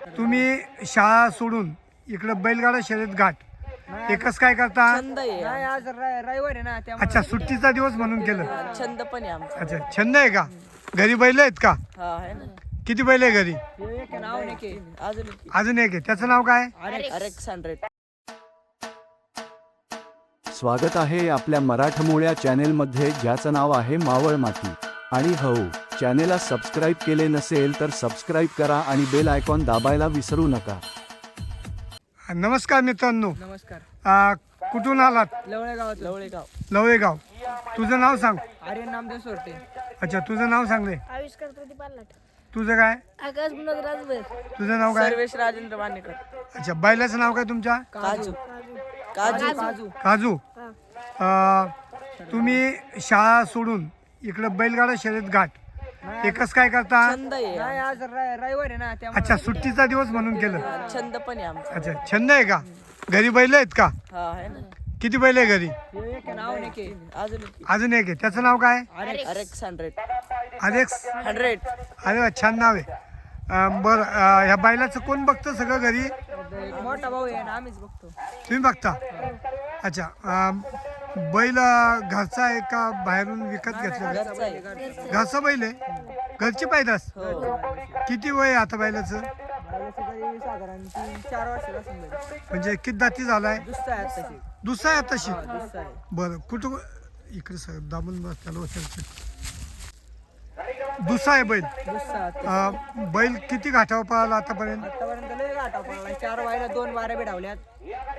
तुम्ही शाळा सोडून इकडे बैलगाडा शर्यत घाट एकच काय करता? छंद आहे. नाही आज रविवार आहे ना त्यामुळे अच्छा, सुट्टीचा दिवस म्हणून केलं. छंद पण आहे आमचा. अच्छा, छंद आहे का? घरी बैल आहेत का? हा आहे ना. किती बैल आहे घरी? हे एक नाव नाही की अजून एक अजून एक आहे, त्याचं नाव काय? RX 100. स्वागत आहे आपल्या मराठमोळ्या चॅनेलमध्ये, ज्याचं नाव आहे मावळ माती. आणि हो, चॅनेलला सबस्क्राईब केले नसेल तर सबस्क्राईब करा आणि बेल आयकॉन दाबायला विसरू नका. नमस्कार मित्रांनो, नमस्कार. कुठून आलात? लवळेगावात लवळेगाव. लवळेगाव. तुझं नाव सांग. आर्यन नामदेव सोरटे. अच्छा, तुझं नाव सांग रे. आविष्कार प्रदीप आलाट. तुझं काय? आकाश गुणद राजभर. तुझं नाव काय? सर्वेश राजेंद्र वानेकर. अच्छा, बैलाचं नाव काय तुमच्या? काजू. काजू. काजू. काजू. तुम्ही शाळा सोडून इकडे बैलगाडा शर्यत घाट एकच काय करता? छंद आहे. नाही आज रविवार आहे ना त्यामुळे अच्छा, सुट्टीचा दिवस म्हणून केलं. छंद पण आहे आमचा. अच्छा, छंद आहे का? घरी बैल आहेत का? हा आहे ना. किती बैल आहे घरी? हे एक नाव नाही की अजून एक अजून एक आहे, त्याचं नाव काय? RX 100. अलेक्स. 100. अरे वा, छान नाव आहे. बरं, ह्या बैलाचं कोण बघतं सगळं घरी? एक मोठा भाऊ आहे ना आम्हीच बघतो. तुम्ही बघता? अच्छा, बैल घरचा आहे का बाहेरून विकत घेतलेला? घरचा आहे. घरचा बैल आहे? घरची पैदास? हो. किती वय आहे आता बैलाचं? तरी साधारण 3-4 वर्षाचा असेल बैल. म्हणजे किती दाती झालाय? दुसरा आहे आत्ताशी. दुसरा आहे आताशी? दुसरा आहे. बरं, कुठं इकडे सर दाबून बस त्याला वचन. दुसरा आहे बैल. दुसरा आत्ताशी. बैल किती घाटावर पळाला आतापर्यंत? आतापर्यंत लय गाठा पडला. 4 वायला 2 बाऱ्या भेटावल्यात.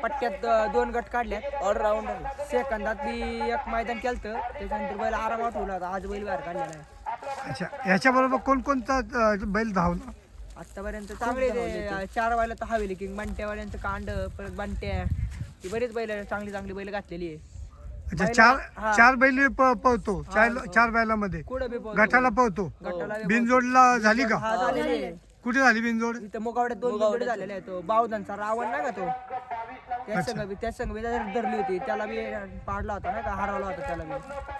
पट्ट्यात 2 गट काढल्यात. ऑलराऊंडर. सेकंदात बी एक मैदान केलतं. त्याच्यानंतर बैल आरामात ठेवला होता. आज बैल बाहेर काढलेला आहे. अच्छा, ह्याच्याबरोबर कोणकोणता बैल धावला? आतापर्यंत चांगले 4 वायला तर हवेली किंग बंट्यावाल्यांचं कांड, परत बंट्या, ही बरीच बैल चांगली बैल घातलेली आहे. अच्छा, हा. चार बैल पळतो. चार बैलामध्ये कुठं बी पळतो. गटाला पळतो. गटाला बी बिनजोडला झाली का? हा झालेली आहे. कुठे झाली बिनजोड? इथं मुगावड्यात 2 जोडे झालेले आहेत. तो बावधानचा रावण नाही का तो, त्या संघ बी धरली होती. त्याला बी पाडला होता नाही का, हरवला होता त्याला बी.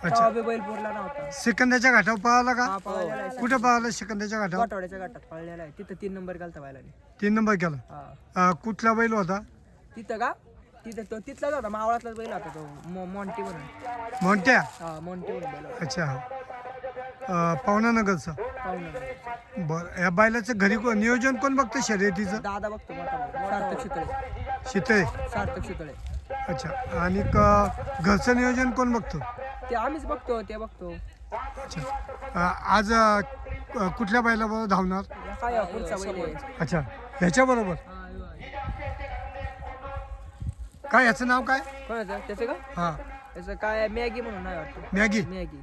तेव्हा बी बैल पुरला नव्हता. सेकंदाच्या घाटावर पळाला का? हा पळलेला आहे. कुठे पळाला सेकंदाच्या घाटावर? गोठवड्याच्या गटात पळलेला आहे. तिथं 3 नंबर केलता बैलाने. 3 नंबर केला. हा कुठला बैल होता? तिथं का, तिथं तो तिथलाच होता, मावळातलाच बैल होता तो, मोंटी म्हणून. मोंट्या. हा मोंटी म्हणून बैल होता. अच्छा, पावनानगरचा. पाहुणा बरं, या बैलाचं घरी नियोजन कोण बघतं शर्यतीचं? दादा बघतो मोठा बैल. सार्थक शितळे. शितळे. सार्थक शितळे. अच्छा, आणि घरचं नियोजन कोण बघतं? ते आम्हीच बघतो, ते बघतो. अच्छा, आज कुठल्या बैलाबरोबर धावणार? काय पुढचा बैल आहे. अच्छा, ह्याच्याबरोबर काय? याचं नाव काय? कोणाचं त्याचं का, हां, त्याचं काय मॅगी म्हणून नाही वाटतं. मॅगी. मॅगी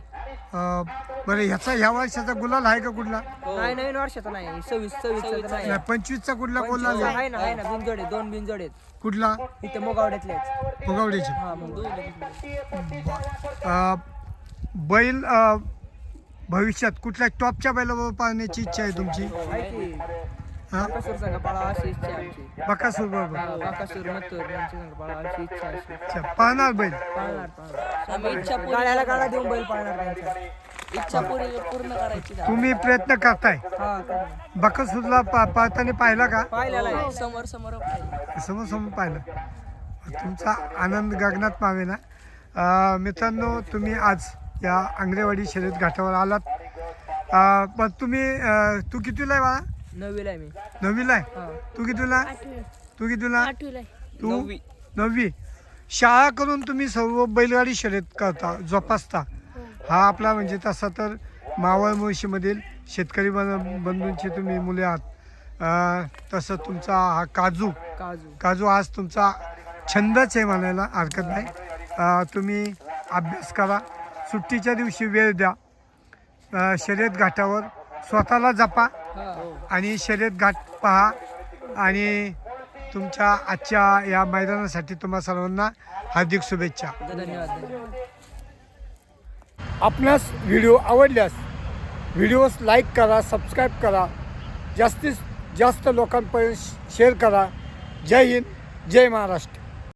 बरं, ह्या वर्षाचा गुलाल आहे का कुठला? नाही, नवीन वर्षाचा नाही. 26 नाही. 25चा कुठला गुलाल आहे? आहे ना 2 जोडे 2 बिनजोड आहेत. कुठला? इथे मोगावड्यातलेच. भोगावडीचे. हा मग बैल भविष्यात कुठल्या टॉपच्या बैलाबरोबर पाहण्याची इच्छा आहे तुमची? आहे की हां, बाकासूर संघ पाळा अशी इच्छा आहे आमची. बकासूर बरोबर. हा, बाकासूर मथुर यांची संघ पाळा अशी इच्छा आहे. अच्छा, पाहणार बैल. पाळणार आम्ही इच्छा गाड्याला गाडा देऊन बैल पाळणार त्यांच्या. इच्छा पूर्ण करायची. तुम्ही प्रयत्न करताय. हा कर. बकासूरला पाहताना पाहिला का? पाहिलेला आहे. समोर समोर समोर पाहिलं. तुमचा आनंद गगनात मावे ना. मित्रांनो, तुम्ही आज या आंगरेवाडी शर्यत घाटावर आलात. पण तू कितीला आहे बाळा? 9वीला आहे मी. 9वीला आहे. हा तू कितीला? तू कितीला? 8वीला. तू 9वी. 9वी. शाळा करून तुम्ही सर्व बैलगाडी शर्यत करता, जोपासता. हा आपला म्हणजे तसा तर मावळ मुळशीमधील शेतकरी बंधूंची तुम्ही मुले आहात. तसं तुमचा हा काजू आज तुमचा छंदच आहे म्हणायला हरकत नाही. तुम्ही अभ्यास करा, सुट्टीच्या दिवशी वेळ द्या, शर्यत घाटावर स्वतःला जपा आणि शर्यत घाट पहा. आणि तुमच्या आजच्या या मैदानासाठी तुम्हा सर्वांना हार्दिक शुभेच्छा. धन्यवाद. आपणास व्हिडिओ आवडल्यास व्हिडिओस लाईक करा, सबस्क्राईब करा, जास्तीत जास्त लोकांपर्यंत शेअर करा. जय हिंद, जय महाराष्ट्र.